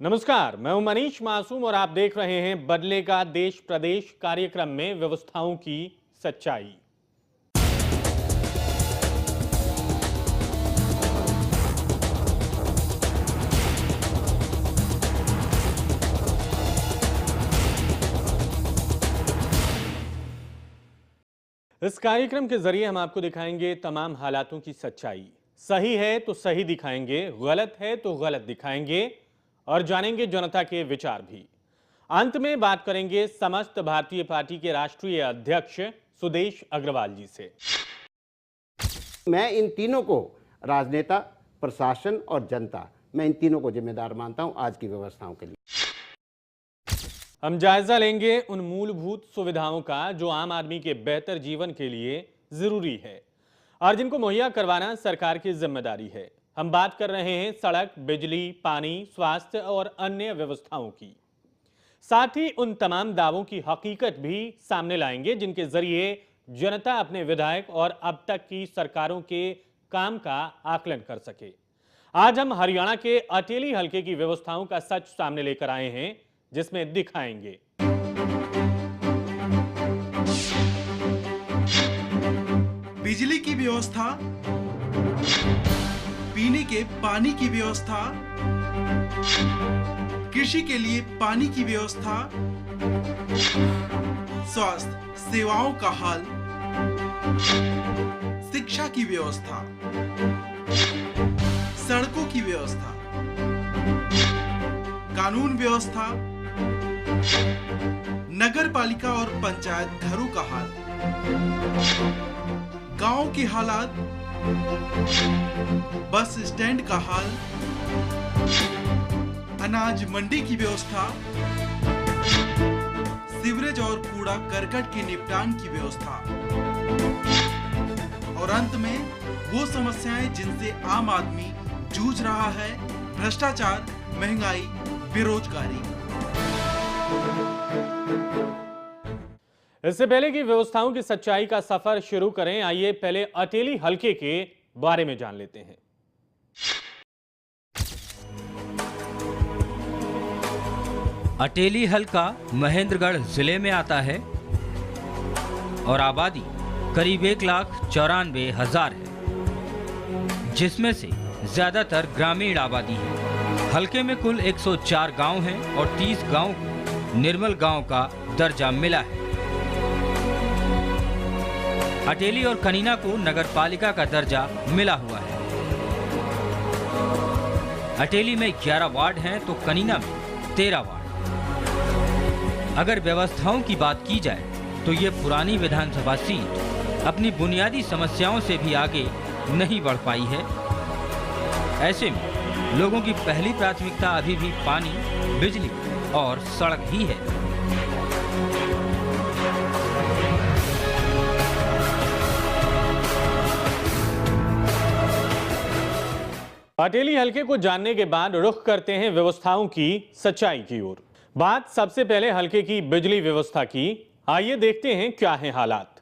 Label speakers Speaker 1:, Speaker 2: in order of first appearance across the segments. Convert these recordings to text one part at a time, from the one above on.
Speaker 1: नमस्कार, मैं हूं मनीष मासूम और आप देख रहे हैं बदलेगा देश प्रदेश कार्यक्रम में व्यवस्थाओं की सच्चाई। इस कार्यक्रम के जरिए हम आपको दिखाएंगे तमाम हालातों की सच्चाई। सही है तो सही दिखाएंगे, गलत है तो गलत दिखाएंगे और जानेंगे जनता के विचार भी। अंत में बात करेंगे समस्त भारतीय पार्टी के राष्ट्रीय अध्यक्ष सुदेश अग्रवाल जी से।
Speaker 2: मैं इन तीनों को, राजनेता, प्रशासन और जनता, मैं इन तीनों को जिम्मेदार मानता हूं आज की व्यवस्थाओं के लिए।
Speaker 1: हम जायजा लेंगे उन मूलभूत सुविधाओं का जो आम आदमी के बेहतर जीवन के लिए जरूरी है और जिनको मुहैया करवाना सरकार की जिम्मेदारी है। हम बात कर रहे हैं सड़क, बिजली, पानी, स्वास्थ्य और अन्य व्यवस्थाओं की। साथ ही उन तमाम दावों की हकीकत भी सामने लाएंगे जिनके जरिए जनता अपने विधायक और अब तक की सरकारों के काम का आकलन कर सके। आज हम हरियाणा के अटेली हलके की व्यवस्थाओं का सच सामने लेकर आए हैं, जिसमें दिखाएंगे
Speaker 3: बिजली की व्यवस्था, पीने के पानी की व्यवस्था, कृषि के लिए पानी की व्यवस्था, स्वास्थ्य सेवाओं का हाल, शिक्षा की व्यवस्था, सड़कों की व्यवस्था, कानून व्यवस्था, नगर पालिका और पंचायत घरों का हाल, गांव के हालात, बस स्टैंड का हाल, अनाज मंडी की व्यवस्था, सीवरेज और कूड़ा करकट के निपटान की व्यवस्था और अंत में वो समस्याएं जिनसे आम आदमी जूझ रहा है, भ्रष्टाचार, महंगाई, बेरोजगारी।
Speaker 1: इससे पहले कि व्यवस्थाओं की सच्चाई का सफर शुरू करें, आइए पहले अटेली हलके के बारे में जान लेते हैं।
Speaker 4: अटेली हलका महेंद्रगढ़ जिले में आता है और आबादी करीब 1,94,000 है, जिसमें से ज्यादातर ग्रामीण आबादी है। हलके में कुल 104 गांव हैं और 30 गांव को निर्मल गांव का दर्जा मिला है। अटेली और कनीना को नगर पालिका का दर्जा मिला हुआ है। अटेली में 11 वार्ड हैं तो कनीना में 13 वार्ड। अगर व्यवस्थाओं की बात की जाए तो ये पुरानी विधानसभा सीट अपनी बुनियादी समस्याओं से भी आगे नहीं बढ़ पाई है। ऐसे में लोगों की पहली प्राथमिकता अभी भी पानी, बिजली और सड़क ही है।
Speaker 1: अटेली हलके को जानने के बाद रुख करते हैं व्यवस्थाओं की सच्चाई की ओर। बात सबसे पहले हलके की बिजली व्यवस्था की। आइए देखते हैं क्या है हालात।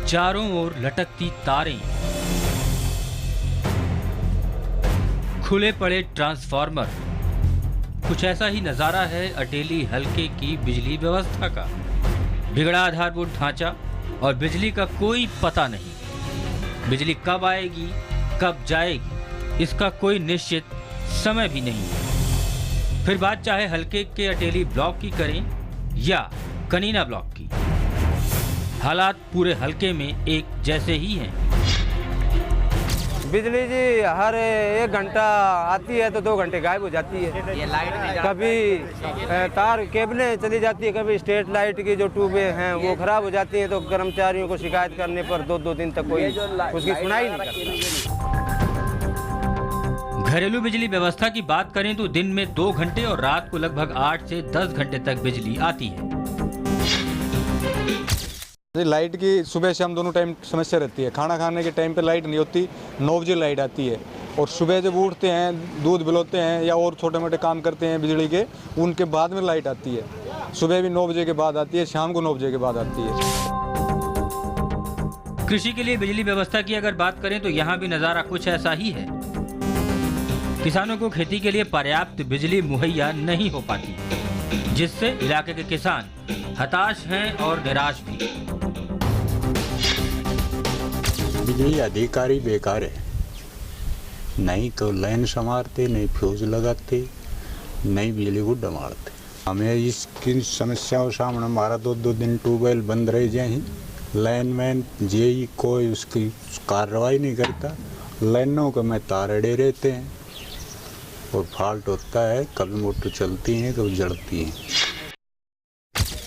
Speaker 4: चारों ओर लटकती तारें, खुले पड़े ट्रांसफार्मर, कुछ ऐसा ही नजारा है अटेली हलके की बिजली व्यवस्था का। बिगड़ा आधारभूत ढांचा और बिजली का कोई पता नहीं। बिजली कब आएगी, कब जाएगी, इसका कोई निश्चित समय भी नहीं है। फिर बात चाहे हलके के अटेली ब्लॉक की करें या कनीना ब्लॉक की, हालात पूरे हलके में एक जैसे ही हैं।
Speaker 5: बिजली जी हर 1 घंटा आती है तो 2 घंटे गायब हो जाती है।
Speaker 6: ये लाइट नहीं जाती।
Speaker 5: कभी तार केबलें चली जाती है, कभी स्ट्रीट लाइट की जो ट्यूबें हैं वो खराब हो जाती हैं, तो कर्मचारियों को शिकायत करने पर 2-2 दिन तक कोई उसकी सुनाई नहीं करता।
Speaker 4: घरेलू बिजली व्यवस्था की बात करें तो दिन में 2 घंटे और रात को लगभग 8 से 10 घंटे तक बिजली आती है।
Speaker 7: लाइट की सुबह शाम दोनों टाइम समस्या रहती है। खाना खाने के टाइम पे लाइट नहीं होती, 9 बजे लाइट आती है और सुबह जब उठते हैं, दूध बिलोते हैं या और छोटे मोटे काम करते हैं बिजली के, उनके बाद में लाइट आती है। सुबह भी 9 बजे के बाद आती है, शाम को 9 बजे के बाद आती है।
Speaker 4: कृषि के लिए बिजली व्यवस्था की अगर बात करें तो यहाँ भी नज़ारा कुछ ऐसा ही है। किसानों को खेती के लिए पर्याप्त बिजली मुहैया नहीं हो पाती, जिससे इलाके के किसान हताश हैं और निराश भी।
Speaker 6: बिजली अधिकारी बेकार है, नहीं तो लाइन संवारते, नहीं फ्यूज लगाते, नहीं बिजली को डमाड़ते। हमें इसकी समस्याओं सामने हमारा 2-2 दिन ट्यूबवेल बंद रह जाए, लाइनमैन जेई कोई उसकी कार्रवाई नहीं करता, लाइनों के में तार अड़े रहते हैं और फॉल्ट होता है, कभी मोटर चलती हैं कभी जड़ती हैं।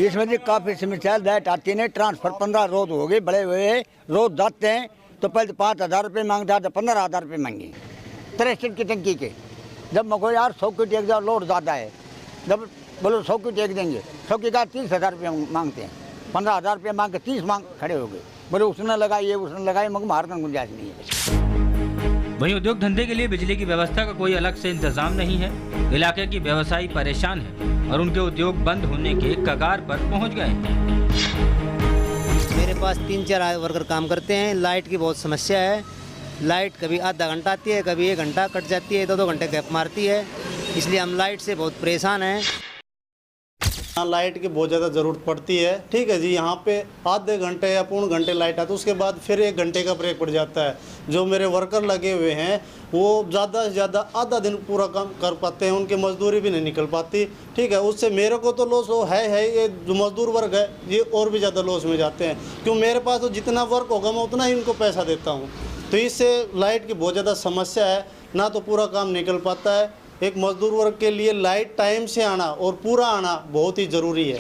Speaker 8: इसमें भी काफ़ी समस्या लाइट आती नहीं, ट्रांसफर 15 रोज हो गए बड़े हुए, रोज जाते हैं तो पहले 5,000 रुपये मांगता था, 15,000 रुपये मांगे 63 की टंकी के। जब मैं यार 100 की टेक जाओ, लोड ज़्यादा है, जब बोलो 100 की टेक देंगे, 100 की का 30,000 रुपये मांगते हैं, 15,000 रुपये मांग के 30 मांग खड़े हो गए, बोले उसने लगाई उसने लगाई, मगर मारने गुंजाइश नहीं है।
Speaker 4: वहीं उद्योग धंधे के लिए बिजली की व्यवस्था का कोई अलग से इंतजाम नहीं है। इलाके की व्यवसायी परेशान है और उनके उद्योग बंद होने के कगार पर पहुंच गए हैं।
Speaker 9: मेरे पास 3-4 वर्कर काम करते हैं। लाइट की बहुत समस्या है। लाइट कभी आधा घंटा आती है, कभी 1 घंटा कट जाती है, 2-2 घंटे गैप मारती है, इसलिए हम लाइट से बहुत परेशान हैं।
Speaker 10: यहाँ लाइट की बहुत ज़्यादा ज़रूरत पड़ती है। ठीक है जी, यहाँ पे आधे घंटे या पौन घंटे लाइट आती है, उसके बाद फिर 1 घंटे का ब्रेक पड़ जाता है। जो मेरे वर्कर लगे हुए हैं वो ज़्यादा से ज़्यादा आधा दिन पूरा काम कर पाते हैं, उनकी मजदूरी भी नहीं निकल पाती। ठीक है, उससे मेरे को तो लॉस है, ये जो मजदूर वर्ग है ये और भी ज़्यादा लॉस में जाते हैं, क्यों मेरे पास तो जितना वर्क होगा मैं उतना ही उनको पैसा देता हूँ। तो इससे लाइट की बहुत ज़्यादा समस्या है, ना तो पूरा काम निकल पाता है। एक मजदूर वर्ग के लिए लाइट टाइम से आना और पूरा आना बहुत ही ज़रूरी है।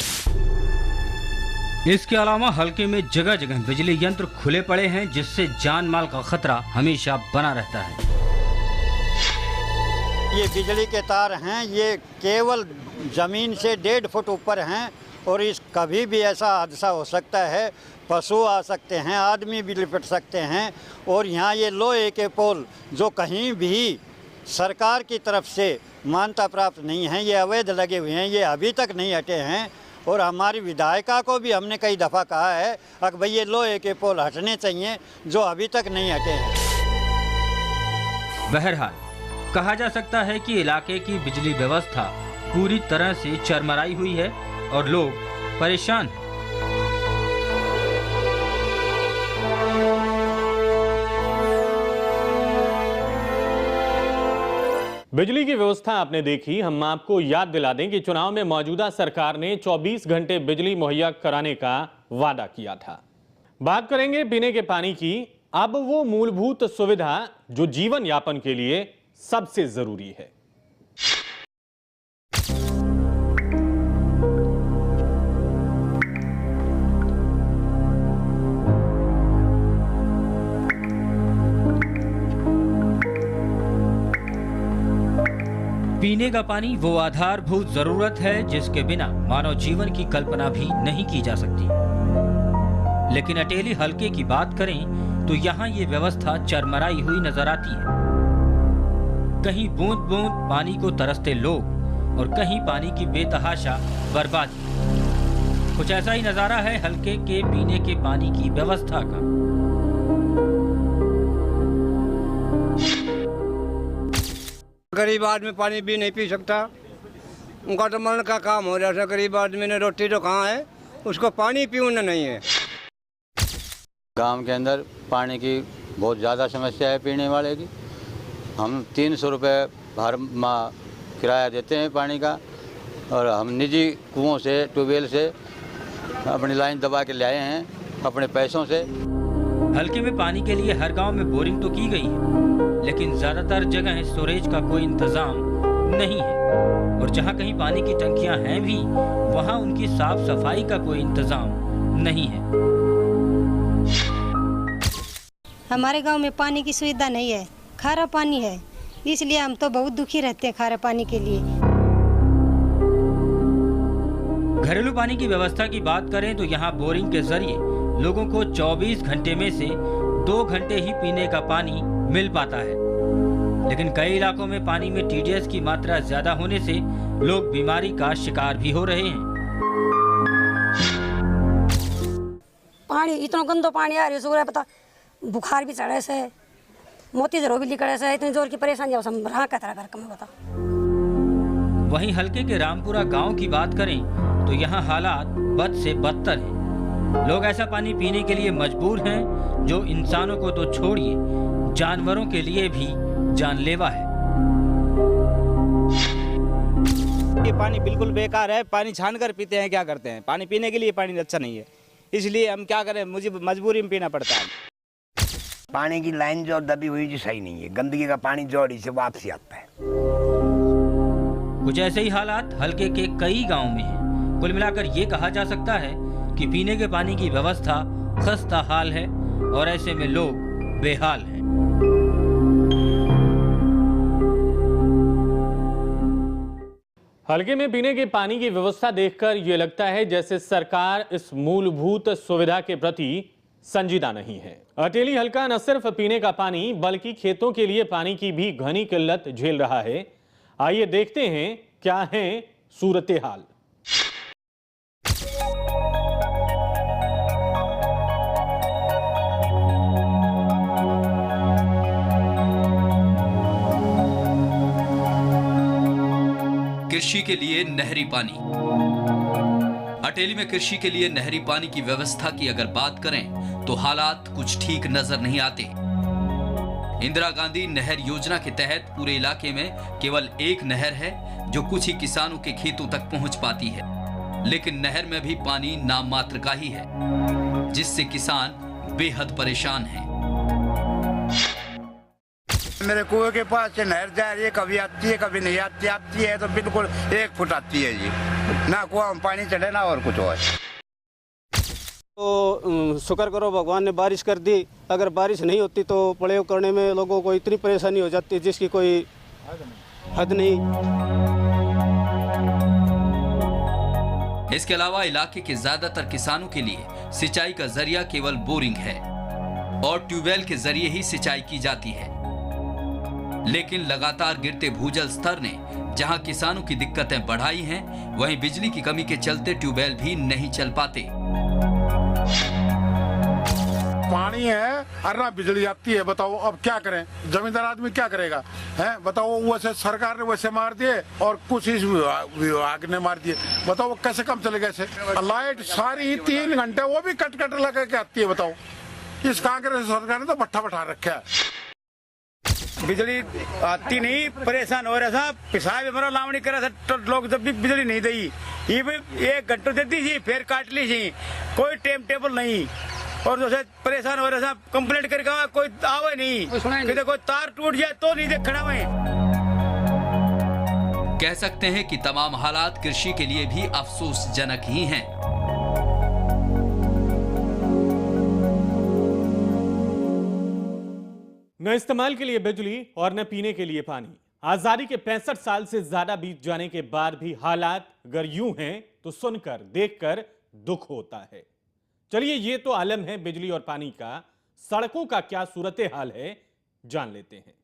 Speaker 4: इसके अलावा हल्के में जगह जगह बिजली यंत्र खुले पड़े हैं, जिससे जान माल का खतरा हमेशा बना रहता है।
Speaker 8: ये बिजली के तार हैं, ये केवल ज़मीन से 1.5 फुट ऊपर हैं और इस कभी भी ऐसा हादसा हो सकता है, पशु आ सकते हैं, आदमी भी लिपट सकते हैं। और यहाँ ये लोहे के पोल जो कहीं भी सरकार की तरफ से मान्यता प्राप्त नहीं है, ये अवैध लगे हुए हैं, ये अभी तक नहीं हटे हैं। और हमारी विधायिका को भी हमने कई दफ़ा कहा है कि भाई ये लोहे के पोल हटने चाहिए, जो अभी तक नहीं हटे हैं।
Speaker 4: बहरहाल कहा जा सकता है कि इलाके की बिजली व्यवस्था पूरी तरह से चरमराई हुई है और लोग परेशान हैं।
Speaker 1: बिजली की व्यवस्था आपने देखी। हम आपको याद दिला दें कि चुनाव में मौजूदा सरकार ने 24 घंटे बिजली मुहैया कराने का वादा किया था। बात करेंगे पीने के पानी की। अब वो मूलभूत सुविधा जो जीवन यापन के लिए सबसे जरूरी है।
Speaker 4: पीने का पानी वो आधारभूत जरूरत है जिसके बिना मानव जीवन की कल्पना भी नहीं की जा सकती। लेकिन अटेली हलके की बात करें तो यहाँ ये व्यवस्था चरमराई हुई नजर आती है। कहीं बूंद बूंद पानी को तरसते लोग और कहीं पानी की बेतहाशा बर्बादी। कुछ ऐसा ही नजारा है हलके के पीने के पानी की व्यवस्था का।
Speaker 5: गरीब आदमी पानी भी नहीं पी सकता, उनका तो मरण का काम हो जाता है। गरीब आदमी ने रोटी तो कहाँ है, उसको पानी पीना नहीं है।
Speaker 6: गांव के अंदर पानी की बहुत ज़्यादा समस्या है पीने वाले की। हम 300 रुपये हर माह किराया देते हैं पानी का, और हम निजी कुओं से ट्यूबवेल से अपनी लाइन दबा के ले आए हैं अपने पैसों से।
Speaker 4: हलके में पानी के लिए हर गांव में बोरिंग तो की गई है, लेकिन ज्यादातर जगह स्टोरेज का कोई इंतजाम नहीं है। और जहां कहीं पानी की टंकियां हैं भी, वहां उनकी साफ सफाई का कोई इंतजाम नहीं है।
Speaker 11: हमारे गांव में पानी की सुविधा नहीं है, खारा पानी है, इसलिए हम तो बहुत दुखी रहते हैं खारे पानी के लिए।
Speaker 4: घरेलू पानी की व्यवस्था की बात करें तो यहाँ बोरिंग के जरिए लोगों को 24 घंटे में से 2 घंटे ही पीने का पानी मिल पाता है। लेकिन कई इलाकों में पानी में TDS की मात्रा ज्यादा होने से लोग बीमारी का शिकार भी हो रहे हैं।
Speaker 12: पानी इतना गंदा पानी आ रही है, पता बुखार भी चढ़े से, मोती जरो भी निकले से, इतनी जोर की परेशानी हम रहा का तरह घर कम बता।
Speaker 4: वहीं हल्के के रामपुरा गांव की बात करें तो यहाँ हालात बद से बदतर हैं। लोग ऐसा पानी पीने के लिए मजबूर हैं जो इंसानों को तो छोड़िए जानवरों के लिए भी जानलेवा है।
Speaker 13: ये पानी बिल्कुल बेकार है, पानी छान कर पीते हैं, क्या करते हैं, पानी पीने के लिए पानी अच्छा नहीं है, इसलिए हम क्या करें, मुझे मजबूरी में पीना पड़ता है।
Speaker 14: पानी की लाइन जो दबी हुई जी सही नहीं है, गंदगी का पानी जोड़ी से वापसी आता है।
Speaker 4: कुछ ऐसे ही हालात हल्के के कई गांव में हैं। कुल मिलाकर ये कहा जा सकता है कि पीने के पानी की व्यवस्था खस्ता हाल है और ऐसे में लोग बेहाल हैं।
Speaker 1: हल्के में पीने के पानी की व्यवस्था देखकर ये लगता है जैसे सरकार इस मूलभूत सुविधा के प्रति संजीदा नहीं है। अटेली हल्का न सिर्फ पीने का पानी बल्कि खेतों के लिए पानी की भी घनी किल्लत झेल रहा है। आइए देखते हैं क्या है सूरत हाल।
Speaker 15: कृषि के लिए नहरी पानी। अटेली में कृषि के लिए नहरी पानी की व्यवस्था की अगर बात करें तो हालात कुछ ठीक नजर नहीं आते। इंदिरा गांधी नहर योजना के तहत पूरे इलाके में केवल एक नहर है जो कुछ ही किसानों के खेतों तक पहुंच पाती है, लेकिन नहर में भी पानी नाम मात्र का ही है, जिससे किसान बेहद परेशान हैं।
Speaker 14: मेरे कुएं के पास से नहर जा रही है, कभी आती है कभी नहीं आती, आती है तो बिल्कुल 1 फुट आती है जी, ना कुआं में पानी चढ़े ना और कुछ और।
Speaker 5: तो शुक्र करो भगवान ने बारिश कर दी, अगर बारिश नहीं होती तो प्रयोग करने में लोगों को इतनी परेशानी हो जाती जिसकी कोई हद नहीं।
Speaker 15: इसके अलावा इलाके के ज्यादातर किसानों के लिए सिंचाई का जरिया केवल बोरिंग है और ट्यूबवेल के जरिए ही सिंचाई की जाती है, लेकिन लगातार गिरते भूजल स्तर ने जहां किसानों की दिक्कतें बढ़ाई हैं, वहीं बिजली की कमी के चलते ट्यूबवेल भी नहीं चल पाते।
Speaker 16: पानी है और ना बिजली आती है, बताओ अब क्या करें, जमींदार आदमी क्या करेगा है, बताओ। वैसे सरकार ने वैसे मार दिए और कुछ इस विभाग ने मार दिए, बताओ कैसे काम चलेगा ऐसे। लाइट सारी 3 घंटे वो भी कट लगा के आती है, बताओ। इस कांग्रेस सरकार ने तो भट्ठा बैठा रखा है।
Speaker 13: बिजली आती नहीं, परेशान हो रहा था, पिसाब हमारा लावणी करा था तो लोग जब भी बिजली नहीं दी, ये भी 1 घंटा देती थी फिर काट ली थी, कोई टाइम टेबल नहीं, और जैसे परेशान हो रहा था, कंप्लेंट करके कोई आवे नहीं, किधर कोई तार टूट जाए तो नहीं देख खड़ा में।
Speaker 15: कह सकते हैं कि तमाम हालात कृषि के लिए भी अफसोसजनक ही हैं।
Speaker 1: न इस्तेमाल के लिए बिजली और न पीने के लिए पानी। आजादी के 65 साल से ज्यादा बीत जाने के बाद भी हालात अगर यूं हैं तो सुनकर देखकर दुख होता है। चलिए ये तो आलम है बिजली और पानी का, सड़कों का क्या सूरत हाल है जान लेते हैं।